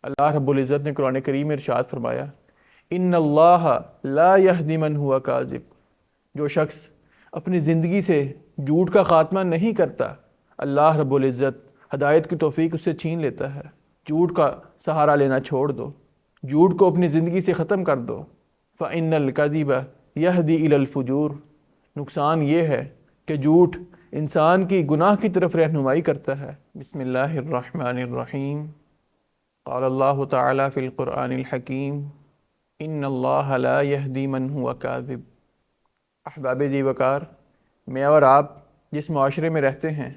اللہ رب العزت نے قرآن کریم میں ارشاد فرمایا، ان اللہ لا یہدی من ہوا کاذب، جو شخص اپنی زندگی سے جھوٹ کا خاتمہ نہیں کرتا، اللہ رب العزت ہدایت کی توفیق اس سے چھین لیتا ہے۔ جھوٹ کا سہارا لینا چھوڑ دو، جھوٹ کو اپنی زندگی سے ختم کر دو۔ فَإِنَّ الْكَذِبَ يَهْدِي إِلَى الْفُجُورِ، نقصان یہ ہے کہ جھوٹ انسان کی گناہ کی طرف رہنمائی کرتا ہے۔ بسم اللہ الرحمن الرحیم۔ قال اللہ تعالی فی القرآن الحکیم، ان اللہ لا یہدی من ہوا کاذب۔ احباب جی وقار، میں اور آپ جس معاشرے میں رہتے ہیں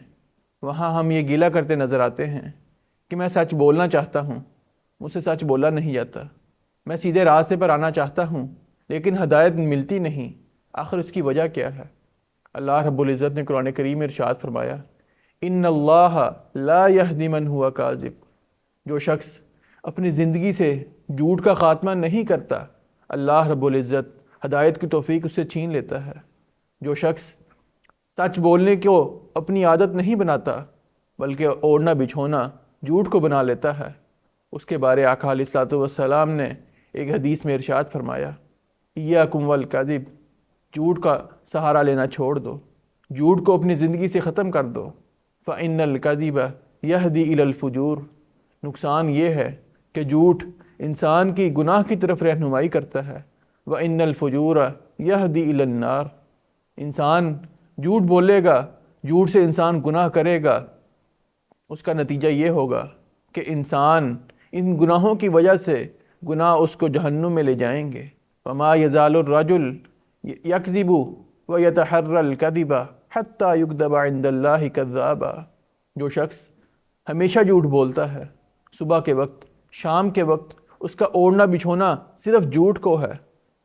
وہاں ہم یہ گلہ کرتے نظر آتے ہیں کہ میں سچ بولنا چاہتا ہوں، مجھ سے سچ بولا نہیں جاتا، میں سیدھے راستے پر آنا چاہتا ہوں لیکن ہدایت ملتی نہیں۔ آخر اس کی وجہ کیا ہے؟ اللہ رب العزت نے قرآن کریم میں ارشاد فرمایا، ان اللہ لا یہدی من ہوا کاذب، جو شخص اپنی زندگی سے جھوٹ کا خاتمہ نہیں کرتا، اللہ رب العزت ہدایت کی توفیق اس سے چھین لیتا ہے۔ جو شخص سچ بولنے کو اپنی عادت نہیں بناتا بلکہ اوڑھنا بچھونا جھوٹ کو بنا لیتا ہے، اس کے بارے آقا علیہ الصلوۃ والسلام نے ایک حدیث میں ارشاد فرمایا، ایاکم والکذب، جھوٹ کا سہارا لینا چھوڑ دو، جھوٹ کو اپنی زندگی سے ختم کر دو۔ فإن الکذب یہدی الی الفجور، نقصان یہ ہے کہ جھوٹ انسان کی گناہ کی طرف رہنمائی کرتا ہے۔ وإن الفجور یہدی الی النار، انسان جھوٹ بولے گا، جھوٹ سے انسان گناہ کرے گا، اس کا نتیجہ یہ ہوگا کہ انسان ان گناہوں کی وجہ سے گناہ اس کو جہنم میں لے جائیں گے۔ وما یزال الرجل یکذب ویتحری الکذب حتی یکتب عند اللہ کذابا، جو شخص ہمیشہ جھوٹ بولتا ہے، صبح کے وقت، شام کے وقت اس کا اوڑھنا بچھونا صرف جھوٹ کو ہے،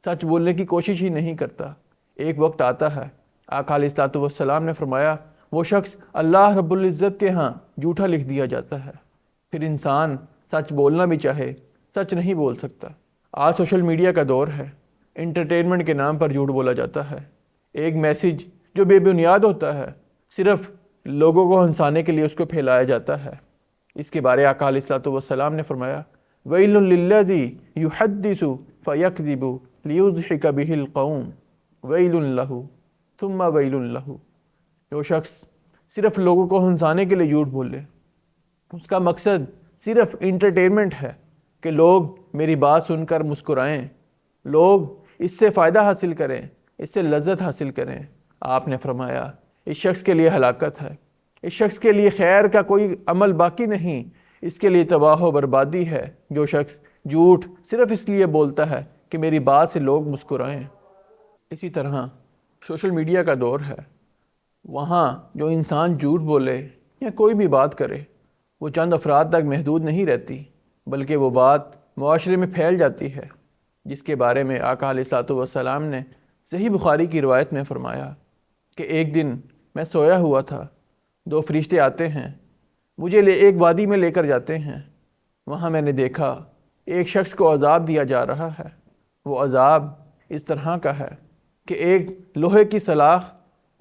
سچ بولنے کی کوشش ہی نہیں کرتا۔ ایک وقت آتا ہے، آقا علیہ الصلوۃ والسلام نے فرمایا، وہ شخص اللہ رب العزت کے ہاں جھوٹا لکھ دیا جاتا ہے۔ پھر انسان سچ بولنا بھی چاہے، سچ نہیں بول سکتا۔ آج سوشل میڈیا کا دور ہے، انٹرٹینمنٹ کے نام پر جھوٹ بولا جاتا ہے۔ ایک میسیج جو بے بنیاد ہوتا ہے، صرف لوگوں کو ہنسانے کے لیے اس کو پھیلایا جاتا ہے۔ اس کے بارے آقا علیہ الصلوۃ والسلام نے فرمایا، ویل للذی یحدث فیکذب لیضحک بہ القوم ویل لہ ثم ویل لہ، جو شخص صرف لوگوں کو ہنسانے کے لیے جھوٹ بولے، اس کا مقصد صرف انٹرٹینمنٹ ہے کہ لوگ میری بات سن کر مسکرائیں، لوگ اس سے فائدہ حاصل کریں، اس سے لذت حاصل کریں۔ آپ نے فرمایا اس شخص کے لیے ہلاکت ہے، اس شخص کے لیے خیر کا کوئی عمل باقی نہیں، اس کے لیے تباہ و بربادی ہے، جو شخص جھوٹ صرف اس لیے بولتا ہے کہ میری بات سے لوگ مسکرائیں۔ اسی طرح سوشل میڈیا کا دور ہے، وہاں جو انسان جھوٹ بولے یا کوئی بھی بات کرے، وہ چند افراد تک محدود نہیں رہتی بلکہ وہ بات معاشرے میں پھیل جاتی ہے، جس کے بارے میں آقا علیہ الصلوۃ والسلام نے صحیح بخاری کی روایت میں فرمایا کہ ایک دن میں سویا ہوا تھا، دو فرشتے آتے ہیں، مجھے ایک وادی میں لے کر جاتے ہیں، وہاں میں نے دیکھا ایک شخص کو عذاب دیا جا رہا ہے۔ وہ عذاب اس طرح کا ہے کہ ایک لوہے کی سلاخ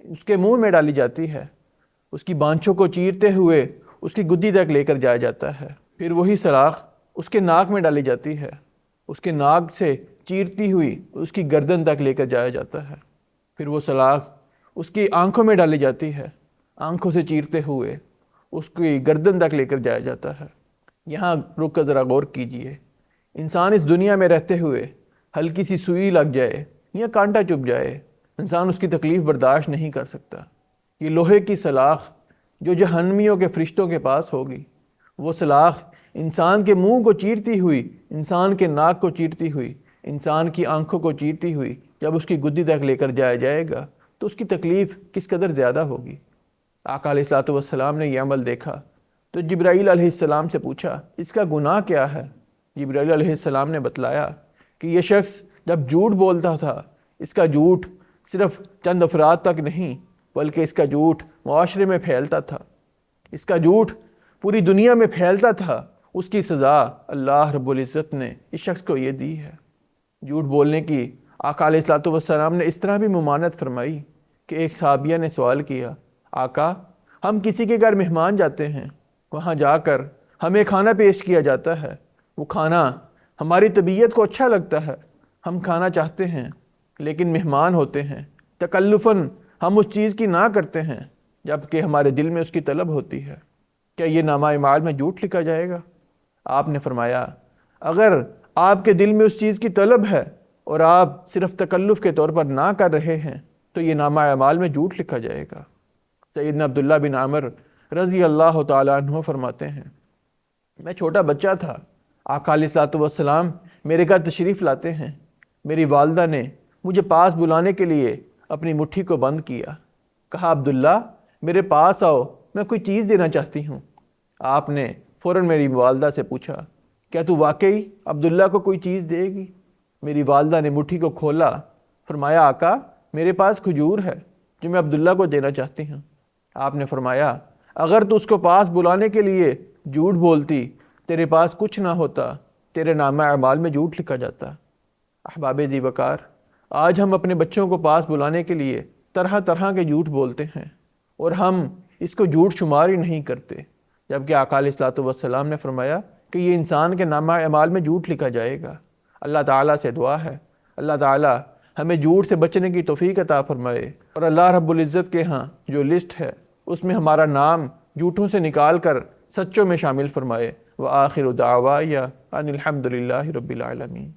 اس کے منہ میں ڈالی جاتی ہے، اس کی بانچھوں کو چیرتے ہوئے اس کی گدی تک لے کر جایا جاتا ہے، پھر وہی سلاخ اس کے ناک میں ڈالی جاتی ہے، اس کے ناک سے چیرتی ہوئی اس کی گردن تک لے کر جایا جاتا ہے، پھر وہ سلاخ اس کی آنکھوں میں ڈالی جاتی ہے، آنکھوں سے چیرتے ہوئے اس کی گردن تک لے کر جایا جاتا ہے۔ یہاں رک کر ذرا غور کیجئے، انسان اس دنیا میں رہتے ہوئے ہلکی سی سوئی لگ جائے یا کانٹا چبھ جائے، انسان اس کی تکلیف برداشت نہیں کر سکتا۔ یہ لوہے کی سلاخ جو جہنمیوں کے فرشتوں کے پاس ہوگی، وہ سلاخ انسان کے منہ کو چیرتی ہوئی، انسان کے ناک کو چیرتی ہوئی، انسان کی آنکھوں کو چیرتی ہوئی جب اس کی گدی تک لے کر جایا جائے گا تو اس کی تکلیف کس قدر زیادہ ہوگی۔ آقا علیہ الصلوۃ والسلام نے یہ عمل دیکھا تو جبرائیل علیہ السلام سے پوچھا اس کا گناہ کیا ہے؟ جبرائیل علیہ السلام نے بتلایا کہ یہ شخص جب جھوٹ بولتا تھا، اس کا جھوٹ صرف چند افراد تک نہیں بلکہ اس کا جھوٹ معاشرے میں پھیلتا تھا، اس کا جھوٹ پوری دنیا میں پھیلتا تھا۔ اس کی سزا اللہ رب العزت نے اس شخص کو یہ دی ہے۔ جھوٹ بولنے کی آقا علیہ الصلوۃ والسلام نے اس طرح بھی ممانعت فرمائی کہ ایک صحابیہ نے سوال کیا، آقا ہم کسی کے گھر مہمان جاتے ہیں، وہاں جا کر ہمیں کھانا پیش کیا جاتا ہے، وہ کھانا ہماری طبیعت کو اچھا لگتا ہے، ہم کھانا چاہتے ہیں، لیکن مہمان ہوتے ہیں، تکلفاً ہم اس چیز کی نہ کرتے ہیں جبکہ ہمارے دل میں اس کی طلب ہوتی ہے۔ کیا یہ نامہ اعمال میں جھوٹ لکھا جائے گا؟ آپ نے فرمایا اگر آپ کے دل میں اس چیز کی طلب ہے اور آپ صرف تکلف کے طور پر نہ کر رہے ہیں تو یہ نامہ اعمال میں جھوٹ لکھا جائے گا۔ سیدنا عبداللہ بن عامر رضی اللہ تعالیٰ عنہ فرماتے ہیں میں چھوٹا بچہ تھا، آقا علیہ الصلوۃ والسلام میرے گھر تشریف لاتے ہیں، میری والدہ نے مجھے پاس بلانے کے لیے اپنی مٹھی کو بند کیا، کہا عبداللہ میرے پاس آؤ، میں کوئی چیز دینا چاہتی ہوں۔ آپ نے فوراً میری والدہ سے پوچھا کیا تو واقعی عبداللہ کو کوئی چیز دے گی؟ میری والدہ نے مٹھی کو کھولا، فرمایا آقا میرے پاس کھجور ہے جو میں عبداللہ کو دینا چاہتی ہوں۔ آپ نے فرمایا اگر تو اس کو پاس بلانے کے لیے جھوٹ بولتی تیرے پاس کچھ نہ ہوتا، تیرے نامہ اعمال میں جھوٹ لکھا جاتا۔ احباب ذی وقار، آج ہم اپنے بچوں کو پاس بلانے کے لیے طرح طرح کے جھوٹ بولتے ہیں اور ہم اس کو جھوٹ شمار ہی نہیں کرتے، جبکہ آقا علیہ الصلوۃ والسلام نے فرمایا کہ یہ انسان کے نامہ اعمال میں جھوٹ لکھا جائے گا۔ اللہ تعالیٰ سے دعا ہے اللہ تعالیٰ ہمیں جھوٹ سے بچنے کی توفیق عطا فرمائے، اور اللہ رب العزت کے ہاں جو لسٹ ہے اس میں ہمارا نام جھوٹوں سے نکال کر سچوں میں شامل فرمائے۔ وآخر دعوایا ان الحمد للہ رب العالمین۔